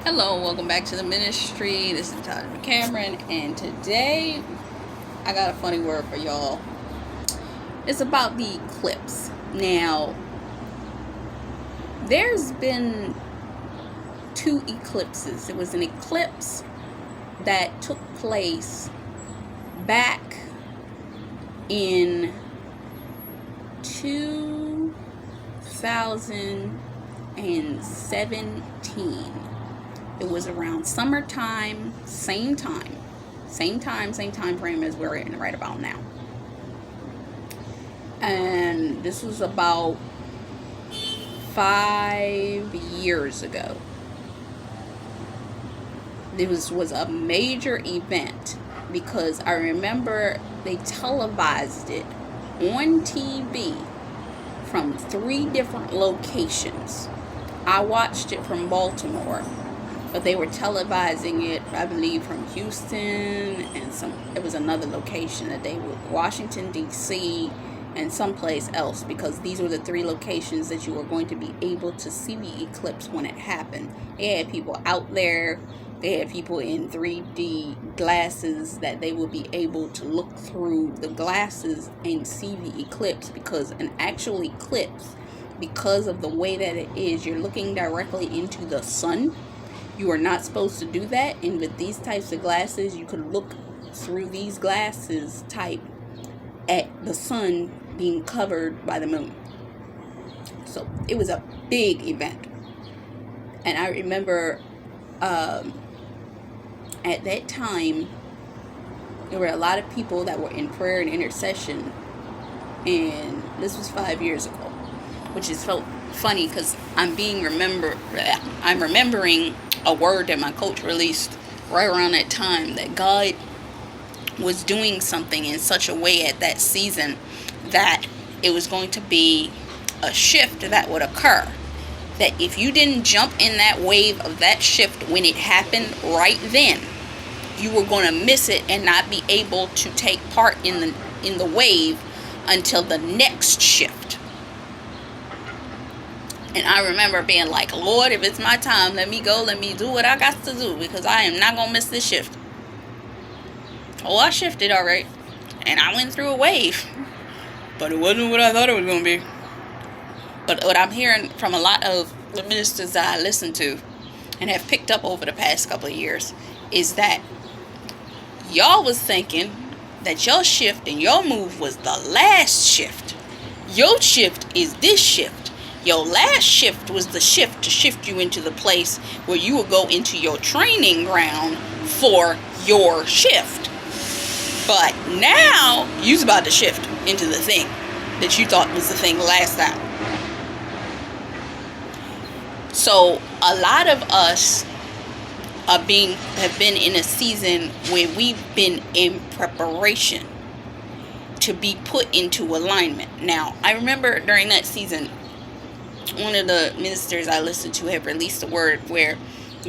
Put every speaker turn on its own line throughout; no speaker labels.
Hello, welcome back to the ministry. This is Todd Cameron, and today I got a funny word for y'all. It's about the eclipse. Now, there's been two eclipses. It was an eclipse that took place back in 2017. It was around summertime, same time frame as we're in right about now. And this was about 5 years ago. This was a major event because I remember they televised it on TV from 3 different locations. I watched it from Baltimore, but they were televising it, I believe, from Houston, and it was another location that they were, Washington, D.C., and someplace else, because these were the 3 locations that you were going to be able to see the eclipse when it happened. They had people out there, they had people in 3D glasses that they would be able to look through the glasses and see the eclipse, because an actual eclipse, because of the way that it is, you're looking directly into the sun. You are not supposed to do that, and with these types of glasses, you could look through these glasses type at the sun being covered by the moon. So it was a big event, and I remember at that time there were a lot of people that were in prayer and intercession, and this was 5 years ago, which is so funny because I'm remembering a word that my coach released right around that time, that God was doing something in such a way at that season that it was going to be a shift that would occur, that if you didn't jump in that wave of that shift when it happened right then, you were going to miss it and not be able to take part in the wave until the next shift. And I remember being like, Lord, if it's my time, let me go, let me do what I got to do, because I am not going to miss this shift. Oh, I shifted, all right. And I went through a wave. But it wasn't what I thought it was going to be. But what I'm hearing from a lot of the ministers that I listen to and have picked up over the past couple of years is that y'all was thinking that your shift and your move was the last shift. Your shift is this shift. Your last shift was the shift to shift you into the place where you will go into your training ground for your shift. But now, you's about to shift into the thing that you thought was the thing last time. So, a lot of us have been in a season where we've been in preparation to be put into alignment. Now, I remember during that season, one of the ministers I listened to had released a word where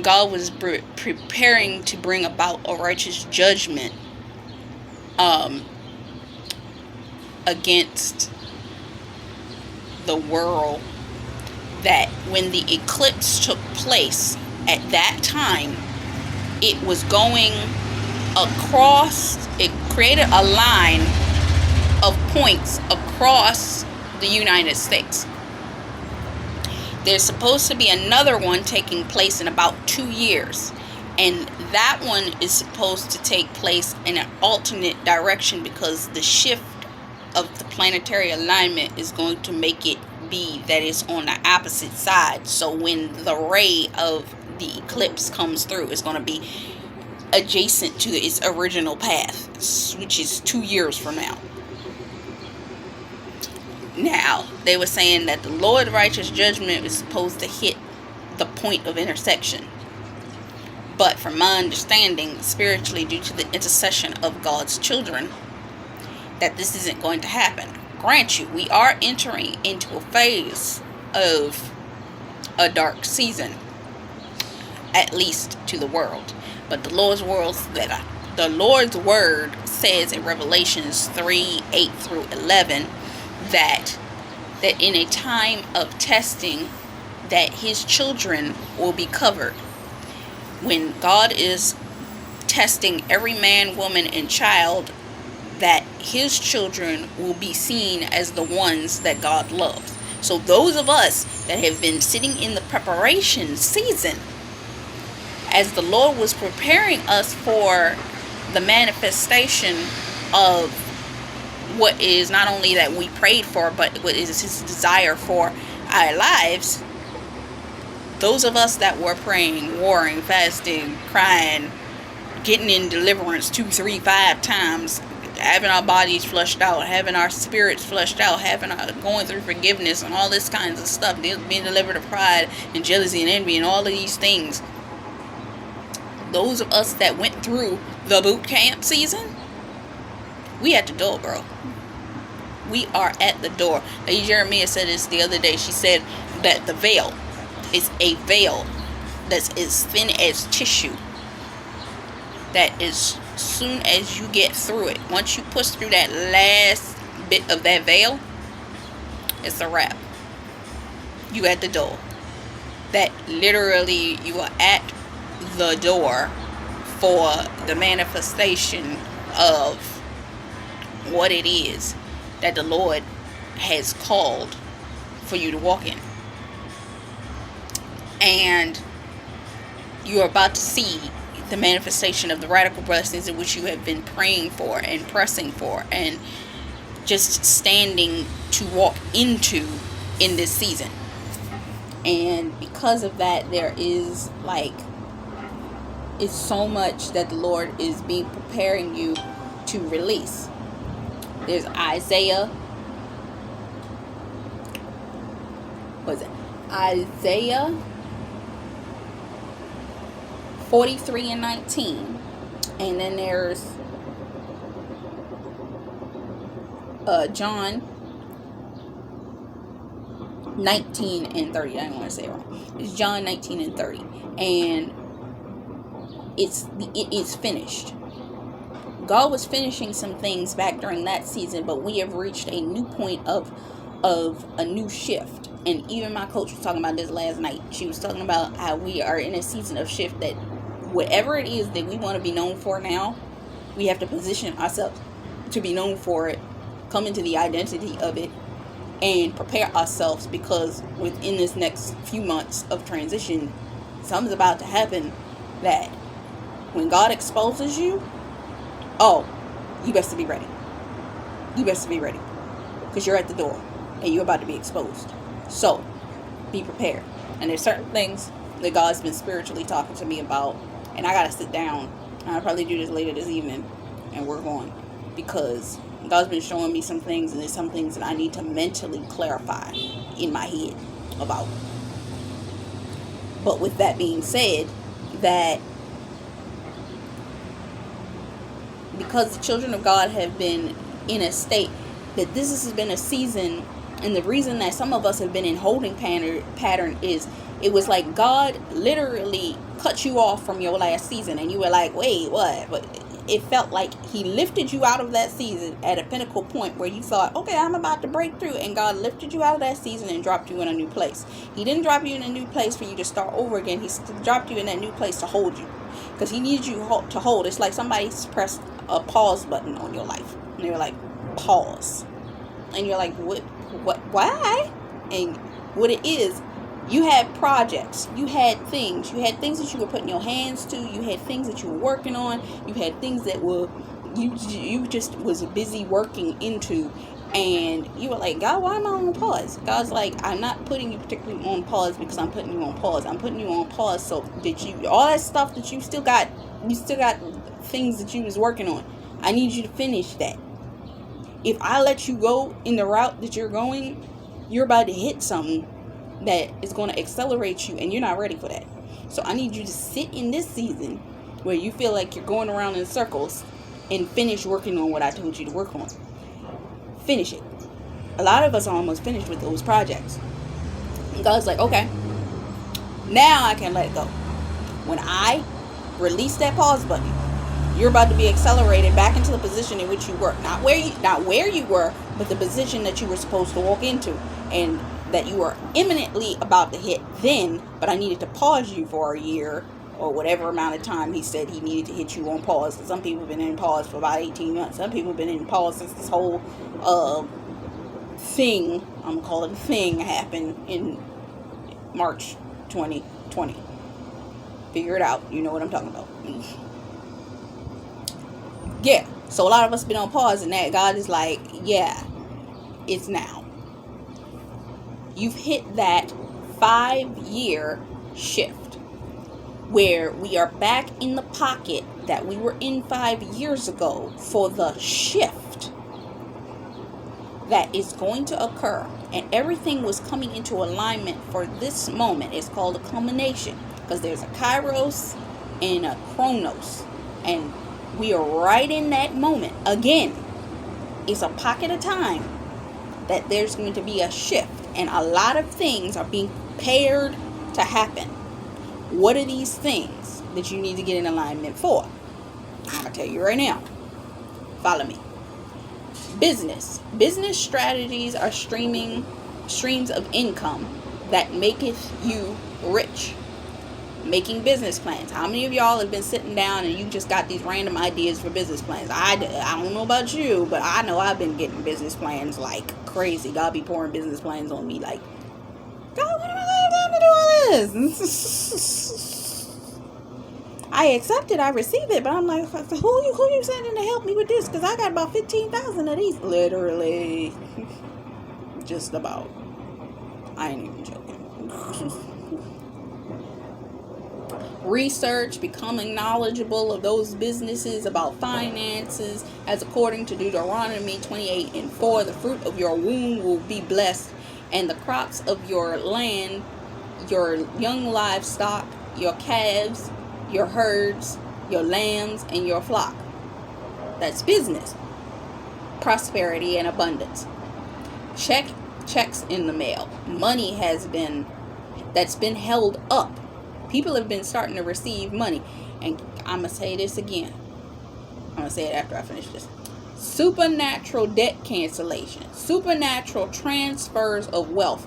God was preparing to bring about a righteous judgment against the world, that when the eclipse took place at that time, it was going across, it created a line of points across the United States. There's supposed to be another one taking place in about 2 years. And that one is supposed to take place in an alternate direction, because the shift of the planetary alignment is going to make it be that it's on the opposite side. So when the ray of the eclipse comes through, it's going to be adjacent to its original path, which is 2 years from now. Now, they were saying that the Lord's righteous judgment is supposed to hit the point of intersection. But from my understanding, spiritually, due to the intercession of God's children, that this isn't going to happen. Grant you, we are entering into a phase of a dark season, at least to the world. But the Lord's word says in Revelations 3:8-11 that in a time of testing, that his children will be covered. when God is testing every man, woman, and child, that his children will be seen as the ones that God loves. So those of us that have been sitting in the preparation season, as the Lord was preparing us for the manifestation of what is not only that we prayed for, but what is his desire for our lives, those of us that were praying, warring, fasting, crying, getting in deliverance 2, 3, 5 times, having our bodies flushed out, having our spirits flushed out, going through forgiveness and all this kinds of stuff, being delivered of pride and jealousy and envy and all of these things. Those of us that went through the boot camp season, we at the door, bro. We are at the door. Lady Jeremiah said this the other day. She said that the veil is a veil that's as thin as tissue. That as soon as you get through it, once you push through that last bit of that veil, it's a wrap. You at the door. That literally you are at the door for the manifestation of what it is that the Lord has called for you to walk in. And you are about to see the manifestation of the radical blessings in which you have been praying for and pressing for and just standing to walk into in this season. And because of that, there is it's so much that the Lord is preparing you to release. There's Isaiah 43 and 19, and then there's John 19 and 30. I don't want to say it wrong. It's John 19 and 30, and it is finished. God was finishing some things back during that season, but we have reached a new point of a new shift. And even my coach was talking about this last night. She was talking about how we are in a season of shift, that whatever it is that we want to be known for now, we have to position ourselves to be known for it, come into the identity of it, and prepare ourselves, because within this next few months of transition, something's about to happen that when God exposes you, you best be ready. You best be ready, because you're at the door and you're about to be exposed. So be prepared. And there's certain things that God's been spiritually talking to me about, and I gotta sit down, and I'll probably do this later this evening and work on, because God's been showing me some things, and there's some things that I need to mentally clarify in my head about. But with that being said, that because the children of God have been in a state that this has been a season, and the reason that some of us have been in holding pattern is it was like God literally cut you off from your last season, and you were like, wait, what? But it felt like he lifted you out of that season at a pinnacle point where you thought, okay, I'm about to break through, and God lifted you out of that season and dropped you in a new place. He didn't drop you in a new place for you to start over again. He dropped you in that new place to hold you, because he needs you to hold. It's like somebody's pressed a pause button on your life, and they're like, pause, and you're like, what, why? And what it is, you had projects, you had things that you were putting your hands to, you had things that you were working on, you had things that were you just was busy working into, and you were like, God, why am I on pause? God's like, I'm not putting you particularly on pause because I'm putting you on pause. I'm putting you on pause so that all that stuff that you still got things that you was working on, I need you to finish that. If I let you go in the route that you're going, you're about to hit something that is going to accelerate you, and you're not ready for that. So I need you to sit in this season where you feel like you're going around in circles and finish working on what I told you to work on. Finish it. A lot of us are almost finished with those projects. And God's like, okay, now I can let it go. When I release that pause button, you're about to be accelerated back into the position in which you were. Not where you were, but the position that you were supposed to walk into, and that you were imminently about to hit then, but I needed to pause you for a year or whatever amount of time he said he needed to hit you on pause. Some people have been in pause for about 18 months. Some people have been in pause since this whole thing, I'm going to call it a thing, happened in March 2020. Figure it out. You know what I'm talking about. Yeah. So a lot of us been on pause, and that God is like, yeah, it's now. You've hit that 5-year shift where we are back in the pocket that we were in 5 years ago for the shift that is going to occur. And everything was coming into alignment for this moment. It's called a culmination, because there's a kairos and a chronos. And we are right in that moment. Again, it's a pocket of time that there's going to be a shift. And a lot of things are being prepared to happen. What are these things that you need to get in alignment for? I'm going to tell you right now. Follow me. Business strategies are streams of income that maketh you rich. Making business plans. How many of y'all have been sitting down and you just got these random ideas for business plans? I don't know about you, but I know I've been getting business plans like crazy. God be pouring business plans on me like, God, what am I going to do all this? I accept it, I receive it, but I'm like, who you sending to help me with this? Because I got about 15,000 of these. Literally. Just about. I ain't even joking. Research, becoming knowledgeable of those businesses, about finances, as according to Deuteronomy 28:4, the fruit of your womb will be blessed, and the crops of your land, your young livestock, your calves, your herds, your lambs, and your flock. That's business. Prosperity and abundance. Checks in the mail. Money that's been held up. People have been starting to receive money. And I'm going to say this again. I'm going to say it after I finish this. Supernatural debt cancellation. Supernatural transfers of wealth.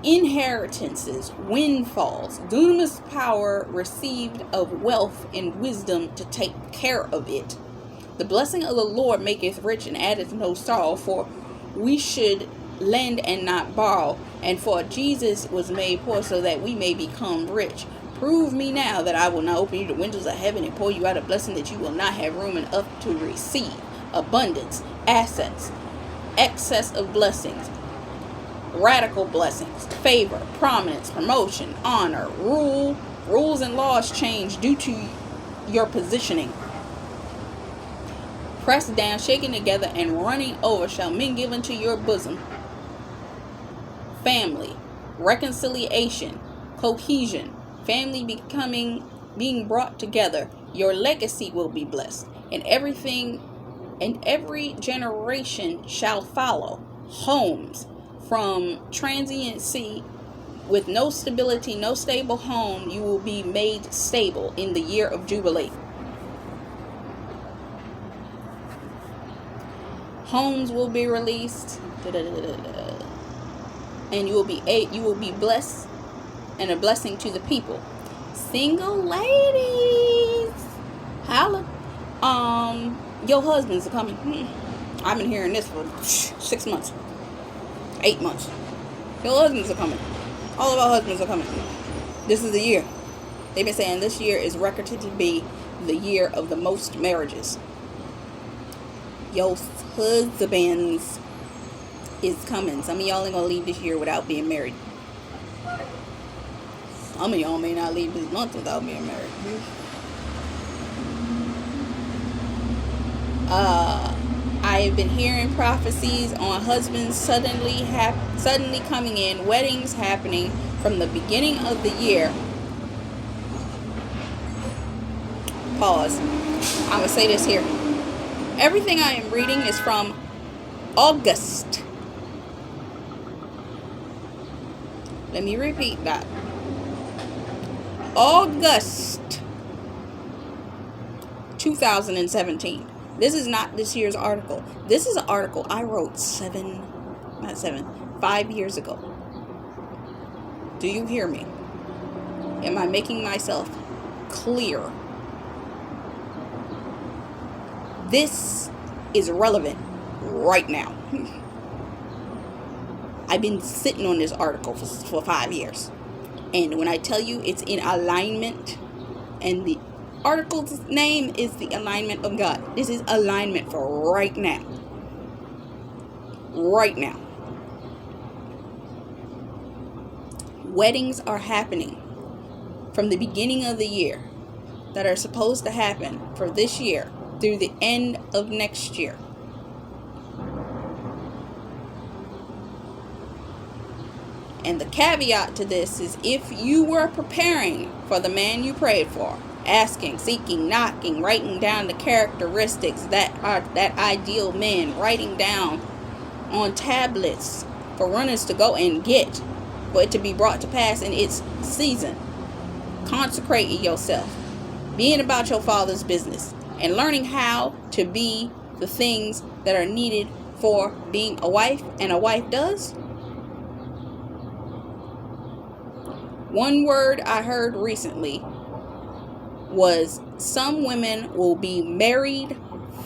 Inheritances. Windfalls. Dunamis power received of wealth and wisdom to take care of it. The blessing of the Lord maketh rich and addeth no sorrow. For we should lend and not borrow, and for Jesus was made poor so that we may become rich. Prove me now that I will not open you the windows of heaven and pour you out a blessing that you will not have room enough to receive. Abundance, assets, excess of blessings, radical blessings, favor, prominence, promotion, honor, rules and laws change due to your positioning. Pressed down, shaken together, and running over shall men give into your bosom. Family, reconciliation, cohesion, family being brought together. Your legacy will be blessed, and every generation shall follow. Homes, from transiency with no stability, no stable home, you will be made stable in the year of Jubilee. Homes will be released. And you will be blessed and a blessing to the people. Single ladies, holla. Your husbands are coming. I've been hearing this for 6 months, 8 months. Your husbands are coming. All of our husbands are coming. This is the year. They've been saying this year is recorded to be the year of the most marriages. Your husbands is coming. Some of y'all ain't gonna leave this year without being married. Some of y'all may not leave this month without being married. I have been hearing prophecies on husbands suddenly coming in, weddings happening from the beginning of the year. Pause. I'm gonna say this here. Everything I am reading is from August. Let me repeat that. August 2017. This is not this year's article. This is an article I wrote 5 years ago. Do you hear me? Am I making myself clear. This is relevant right now. I've been sitting on this article for 5 years. And when I tell you it's in alignment, and the article's name is the alignment of God. This is alignment for right now. Right now. Weddings are happening from the beginning of the year that are supposed to happen for this year through the end of next year. And the caveat to this is, if you were preparing for the man you prayed for, asking, seeking, knocking, writing down the characteristics that are that ideal man, writing down on tablets for runners to go and get, for it to be brought to pass in its season, consecrating yourself, being about your Father's business, and learning how to be the things that are needed for being a wife, and a wife does. One word I heard recently was, some women will be married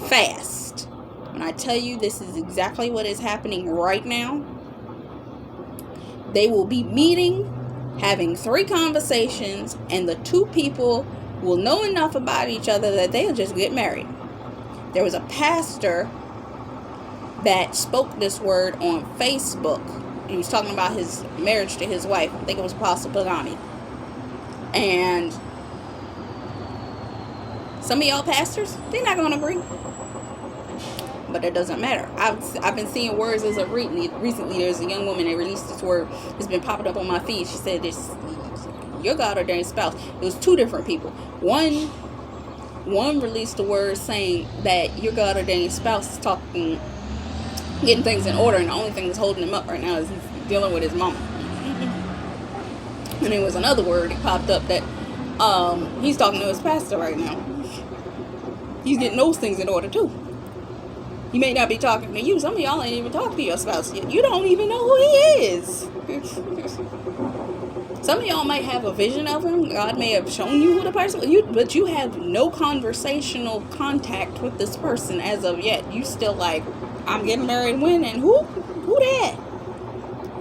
fast. When I tell you this is exactly what is happening right now, they will be meeting, having 3 conversations, and the 2 people will know enough about each other that they'll just get married. There was a pastor that spoke this word on Facebook. He was talking about his marriage to his wife. I think it was Apostle Pagani. And some of y'all pastors, they're not going to agree. But it doesn't matter. I've been seeing words as of recently. There's a young woman that released this word. It's been popping up on my feed. She said, this, your God ordained spouse. It was 2 different people. One released a word saying that your God ordained spouse is getting things in order, and the only thing that's holding him up right now is he's dealing with his mama. And there was another word that popped up that he's talking to his pastor right now. He's getting those things in order too. He may not be talking to you. Some of y'all ain't even talking to your spouse yet. You don't even know who he is. Some of y'all might have a vision of him. God may have shown you who the person is, but you have no conversational contact with this person as of yet. You still like, I'm getting married when, and who that?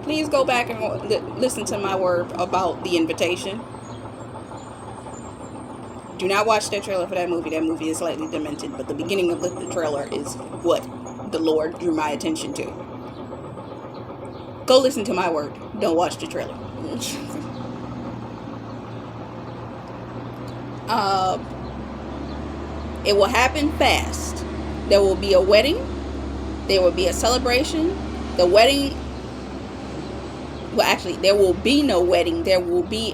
Please go back and listen to my word about the invitation. Do not watch that trailer for that movie. That movie is slightly demented, but the beginning of the trailer is what the Lord drew my attention to. Go listen to my word. Don't watch the trailer. It will happen fast. There will be a wedding. There will be a celebration. The wedding, well, actually, there will be no wedding. There will be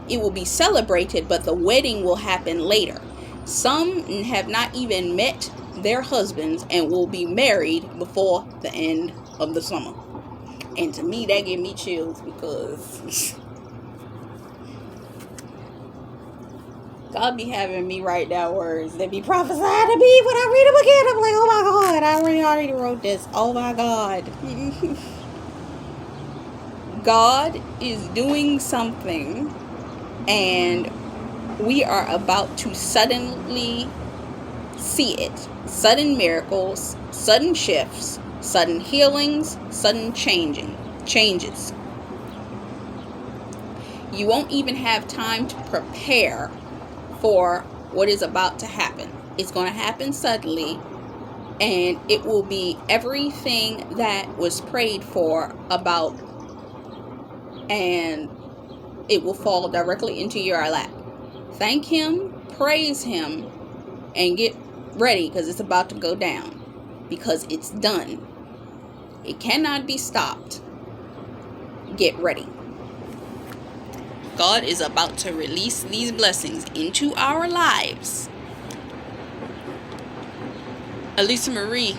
it will be celebrated, but the wedding will happen later. Some have not even met their husbands and will be married before the end of the summer. And to me, that gave me chills, because God be having me write down words that be prophesied to me. When I read them again, I'm like, oh my God, I already wrote this. Oh my God. God is doing something, and we are about to suddenly see it. Sudden miracles, sudden shifts, sudden healings, sudden changes. You won't even have time to prepare for what is about to happen. It's going to happen suddenly, and it will be everything that was prayed for about, and it will fall directly into your lap. Thank him, praise him, and get ready, because it's about to go down, because it's done. It cannot be stopped. Get ready. God is about to release these blessings into our lives. Elisa Marie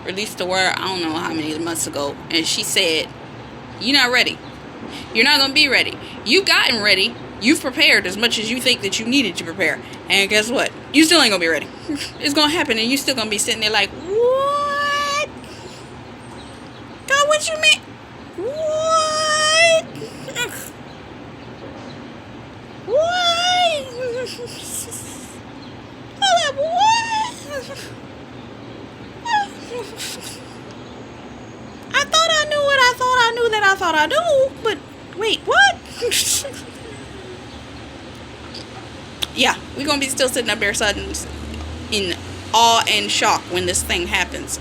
released a word, I don't know how many months ago, and she said, you're not ready. You're not going to be ready. You've gotten ready. You've prepared as much as you think that you needed to prepare. And guess what? You still ain't going to be ready. It's going to happen, and you're still going to be sitting there like, what? God, what you mean? What? What? I'm like, what? I thought I knew what I thought I knew that I thought I knew, but wait, what? Yeah, we're gonna be still sitting up there sudden in awe and shock when this thing happens.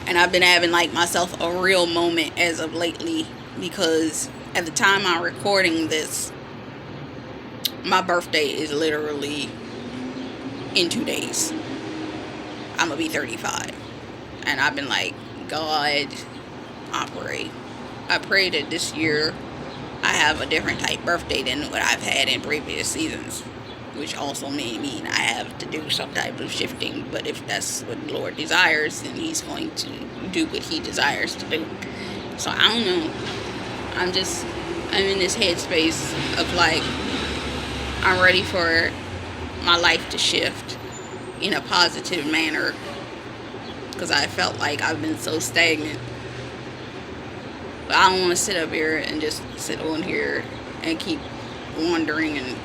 And I've been having like myself a real moment as of lately, because at the time I'm recording this, my birthday is literally in 2 days. I'm gonna be 35. And I've been like, God, operate. I pray that this year I have a different type birthday than what I've had in previous seasons, which also may mean I have to do some type of shifting. But if that's what the Lord desires, then He's going to do what He desires to do. So I don't know. I'm in this headspace of like, I'm ready for my life to shift in a positive manner, because I felt like I've been so stagnant. But I don't want to sit up here and just sit on here and keep wandering and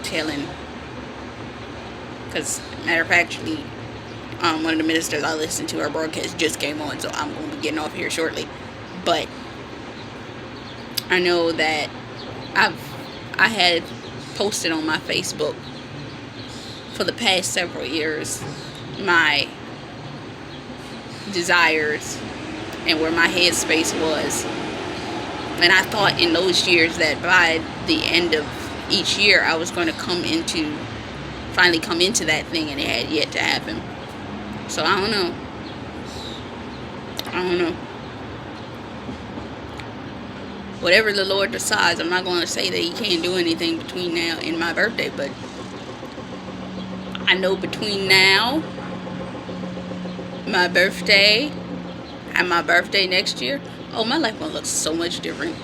telling. Because, matter of fact, one of the ministers I listened to, her broadcast just came on, so I'm going to be getting off here shortly. But I know that I had posted on my Facebook for the past several years my desires and where my headspace was. And I thought in those years that by the end of each year I was going to finally come into that thing, and it had yet to happen. So I don't know. Whatever the Lord decides, I'm not going to say that He can't do anything between now and my birthday, but I know between now, my birthday, and my birthday next year, oh, my life gonna look so much different.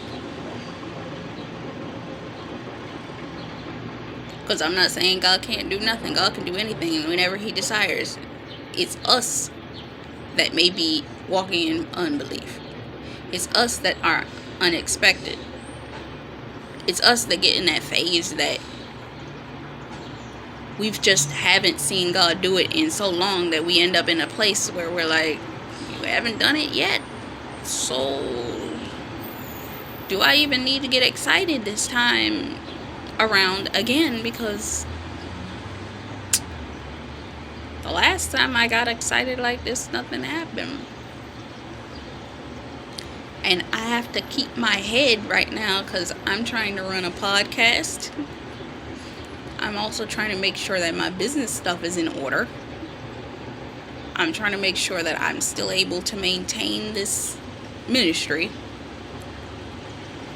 Because I'm not saying God can't do nothing. God can do anything whenever He desires. It's us that may be walking in unbelief. It's us that are unexpected. It's us that get in that phase that we've just haven't seen God do it in so long, that we end up in a place where we're like, you haven't done it yet, so do I even need to get excited this time around again? Because the last time I got excited like this, nothing happened. And I have to keep my head right now, because I'm trying to run a podcast. I'm also trying to make sure that my business stuff is in order. I'm trying to make sure that I'm still able to maintain this ministry.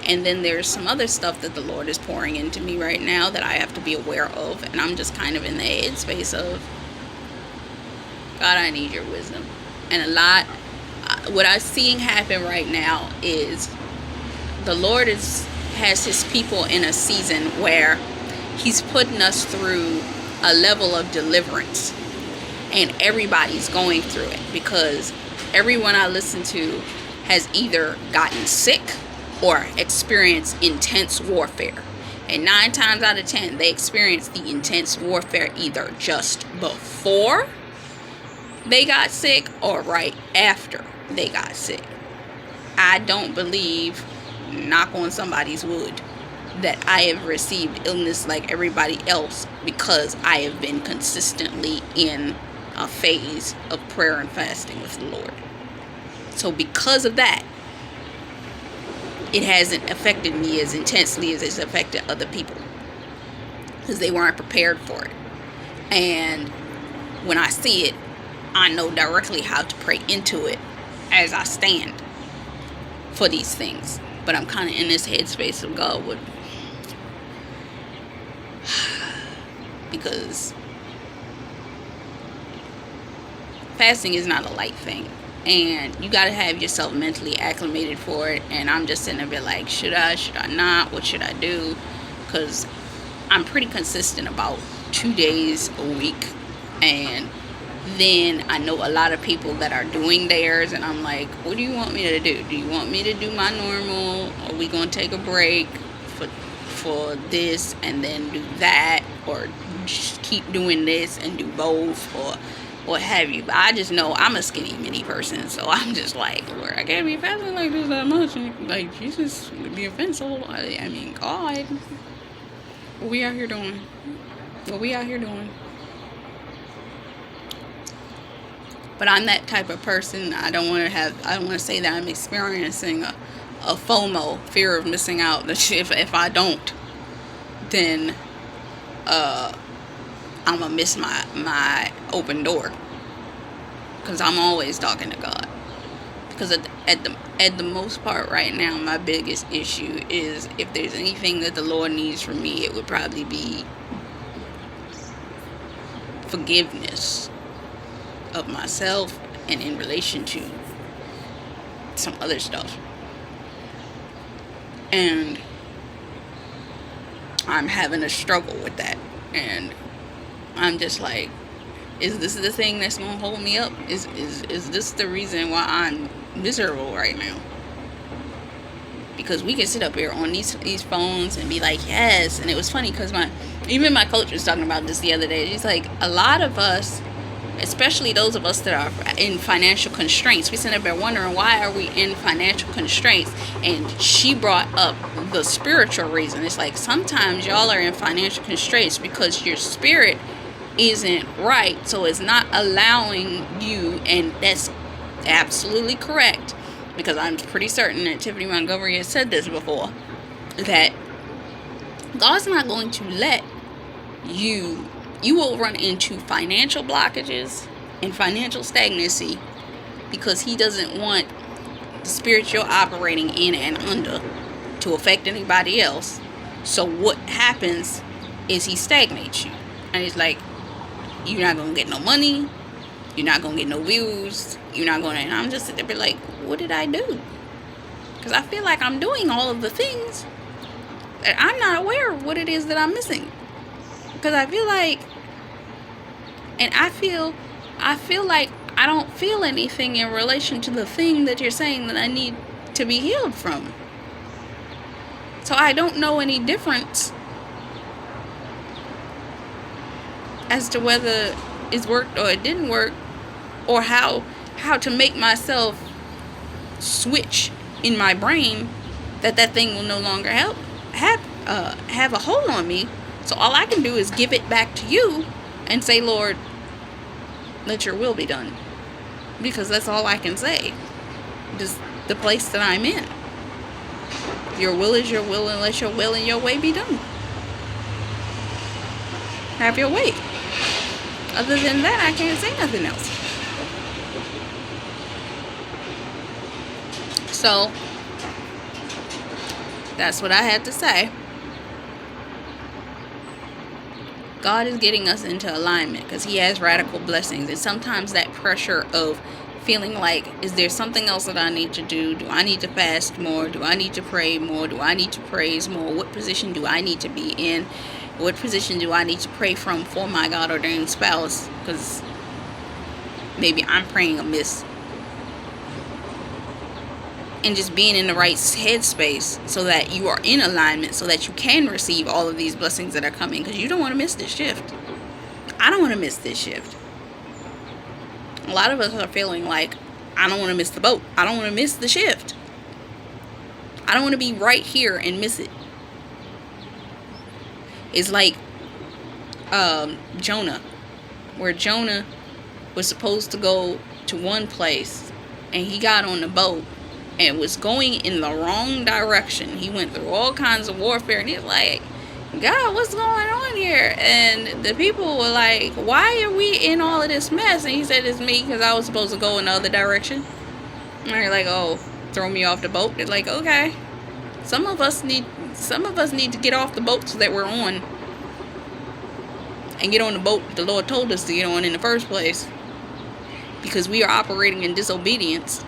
And then there's some other stuff that the Lord is pouring into me right now that I have to be aware of. And I'm just kind of in the headspace of, God, I need your wisdom. And what I'm seeing happen right now is the Lord has His people in a season where He's putting us through a level of deliverance. And everybody's going through it, because everyone I listen to has either gotten sick or experienced intense warfare. And 9 times out of 10, they experience the intense warfare either just before they got sick or right after they got sick. I don't believe, knock on somebody's wood, that I have received illness like everybody else, because I have been consistently in a phase of prayer and fasting with the Lord. So because of that, it hasn't affected me as intensely as it's affected other people, because they weren't prepared for it. And when I see it, I know directly how to pray into it as I stand for these things. But I'm kind of in this headspace of, God would, because fasting is not a light thing, and you got to have yourself mentally acclimated for it. And I'm just sitting there like, should I not, what should I do? Because I'm pretty consistent about 2 days a week, and then I know a lot of people that are doing theirs, and I'm like, what do you want me to do? Do you want me to do my normal? Are we going to take a break for for this and then do that, or just keep doing this and do both, or what have you. But I just know I'm a skinny mini person, so I'm just like, Lord, I can't be fasting like this that much. And like, Jesus, the offense. I mean, God, what we out here doing? What we out here doing? But I'm that type of person. I don't want to say that I'm experiencing a FOMO, fear of missing out. If I don't, then I'm gonna miss my open door, because I'm always talking to God. Because at the most part right now, my biggest issue is, if there's anything that the Lord needs from me, it would probably be forgiveness of myself and in relation to some other stuff. And I'm having a struggle with that. And I'm just like, is this the thing that's gonna hold me up? Is this the reason why I'm miserable right now? Because we can sit up here on these phones and be like, yes. And it was funny because even my coach was talking about this the other day. She's like, a lot of us, especially those of us that are in financial constraints, we sit up there wondering, why are we in financial constraints? And she brought up the spiritual reason. It's like, sometimes y'all are in financial constraints because your spirit isn't right, so it's not allowing you. And that's absolutely correct, because I'm pretty certain that Tiffany Montgomery has said this before, that God's not going to let you will run into financial blockages and financial stagnancy, because he doesn't want the spirit you're operating in and under to affect anybody else. So what happens is he stagnates you, and he's like, you're not gonna get no money, you're not gonna get no views, you're not gonna. And I'm just sitting there like, what did I do? Because I feel like I'm doing all of the things, and I'm not aware of what it is that I'm missing. Because I feel like, and I feel like I don't feel anything in relation to the thing that you're saying that I need to be healed from. So I don't know any difference as to whether it's worked or it didn't work, or how to make myself switch in my brain that thing will no longer have a hold on me. So all I can do is give it back to you and say, Lord, let your will be done. Because that's all I can say. Just the place that I'm in. Your will is your will, and let your will and your way be done. Have your way. Other than that, I can't say nothing else. So, that's what I had to say. God is getting us into alignment because he has radical blessings. And sometimes that pressure of feeling like, is there something else that I need to do? Do I need to fast more? Do I need to pray more? Do I need to praise more? What position do I need to be in? What position do I need to pray from for my God ordained spouse? Because maybe I'm praying amiss. And just being in the right headspace so that you are in alignment, so that you can receive all of these blessings that are coming. Because you don't want to miss this shift. I don't want to miss this shift. A lot of us are feeling like, I don't want to miss the boat. I don't want to miss the shift. I don't want to be right here and miss it. It's like Jonah, where Jonah was supposed to go to one place, and he got on the boat and was going in the wrong direction. He went through all kinds of warfare, and he's like, God, what's going on here? And the people were like, why are we in all of this mess? And he said, it's me, because I was supposed to go in the other direction. And they're like, oh, throw me off the boat. They're like, okay. Some of us need to get off the boats that we're on and get on the boat the Lord told us to get on in the first place, because we are operating in disobedience.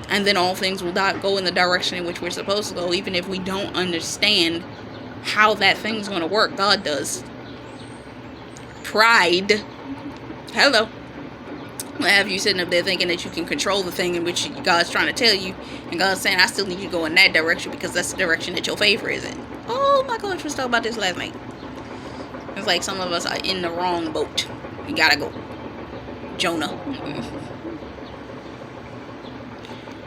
And then all things will not go in the direction in which we're supposed to go, even if we don't understand how that thing's going to work. God does. Pride. Hello. Will have you sitting up there thinking that you can control the thing in which God's trying to tell you. And God's saying, I still need you to go in that direction, because that's the direction that your favor is in. Oh my gosh, we was talking about this last night. It's like some of us are in the wrong boat. You gotta go. Jonah.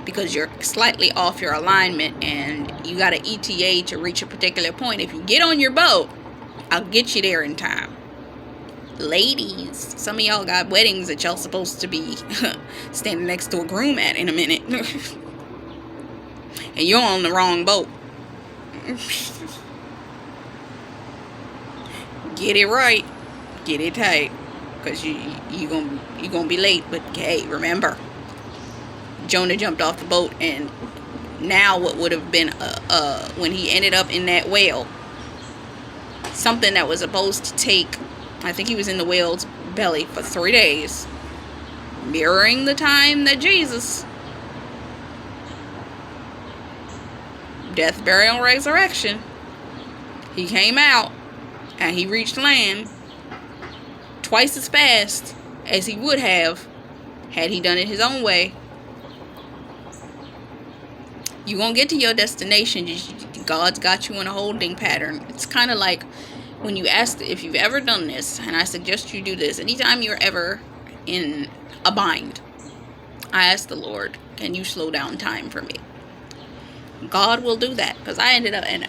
Because you're slightly off your alignment and you got an ETA to reach a particular point. If you get on your boat, I'll get you there in time. Ladies, some of y'all got weddings that y'all supposed to be standing next to a groom at in a minute. And you're on the wrong boat. Get it right. Get it tight. Because you gonna be late. But hey, remember, Jonah jumped off the boat, and now what would have been when he ended up in that whale, something that was supposed to take, I think he was in the whale's belly for 3 days, mirroring the time that Jesus, death, burial, resurrection, he came out and he reached land twice as fast as he would have had he done it his own way. You gonna get to your destination. God's got you in a holding pattern. It's kind of like when you ask, if you've ever done this, and I suggest you do this anytime you're ever in a bind. I ask the Lord, can you slow down time for me? God will do that, because I ended up, and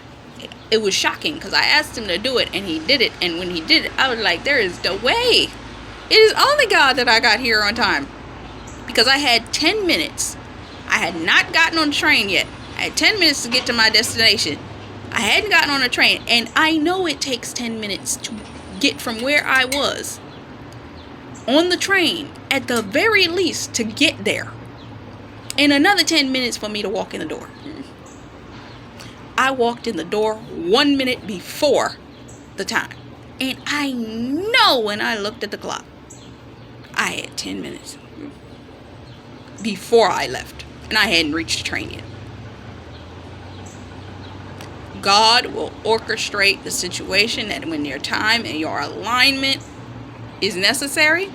it was shocking because I asked him to do it and he did it, and when he did it, I was like, there is no way. It is only God that I got here on time, because I had 10 minutes. I had not gotten on the train yet. I had 10 minutes to get to my destination. I hadn't gotten on a train, and I know it takes 10 minutes to get from where I was on the train, at the very least, to get there, and another 10 minutes for me to walk in the door. I walked in the door 1 minute before the time, and I know when I looked at the clock, I had 10 minutes before I left, and I hadn't reached the train yet. God will orchestrate the situation that when your time and your alignment is necessary,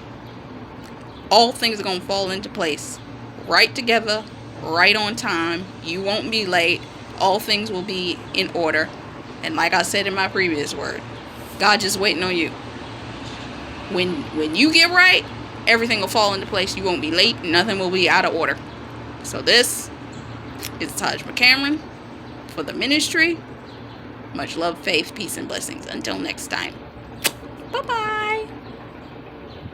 all things are going to fall into place right together, right on time. You won't be late. All things will be in order. And like I said in my previous word, God just waiting on you. When you get right, everything will fall into place. You won't be late. Nothing will be out of order. So this is Taj McCameron for the ministry. Much love, faith, peace, and blessings. Until next time. Bye-bye.